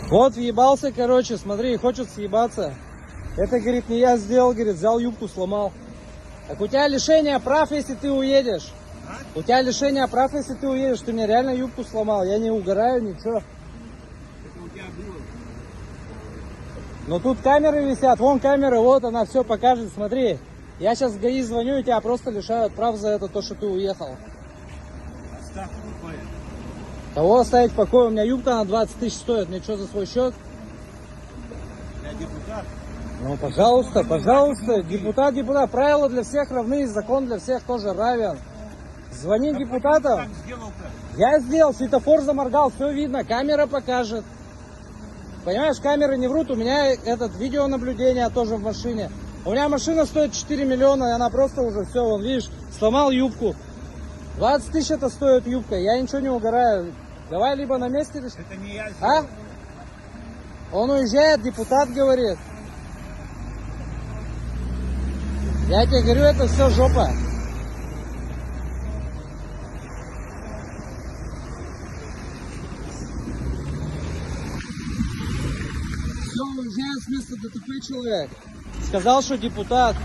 Вот въебался, короче, смотри, хочет съебаться. Это, говорит, не я сделал, говорит, взял юбку, сломал. Так у тебя лишение прав, если ты уедешь. У тебя лишение прав, если ты уедешь. Ты мне реально юбку сломал. Я не угораю, ничего. Но тут камеры висят. Вон камеры, вот она все покажет. Смотри. Я сейчас в ГАИ звоню, и тебя просто лишают прав за это, то, что ты уехал. Оставь в покое. Кого оставить в покое? У меня юбка на 20 тысяч стоит. Мне что, за свой счет? Я депутат. Ну, пожалуйста, пожалуйста. Депутат. Правила для всех равны, закон для всех тоже равен. Звони депутатам. Как сделал-то? Я сделал, светофор заморгал, все видно, камера покажет. Понимаешь, камеры не врут, у меня этот видеонаблюдение тоже в машине. У меня машина стоит 4 миллиона, и она просто уже все, вон, видишь, сломал юбку. 20 тысяч это стоит юбка, я ничего не угораю. Давай либо на месте решим. Это не я А? сделал. Он уезжает, депутат говорит. Я тебе говорю, это все жопа. Все, уезжает с места ДТП человек. Сказал, что депутат.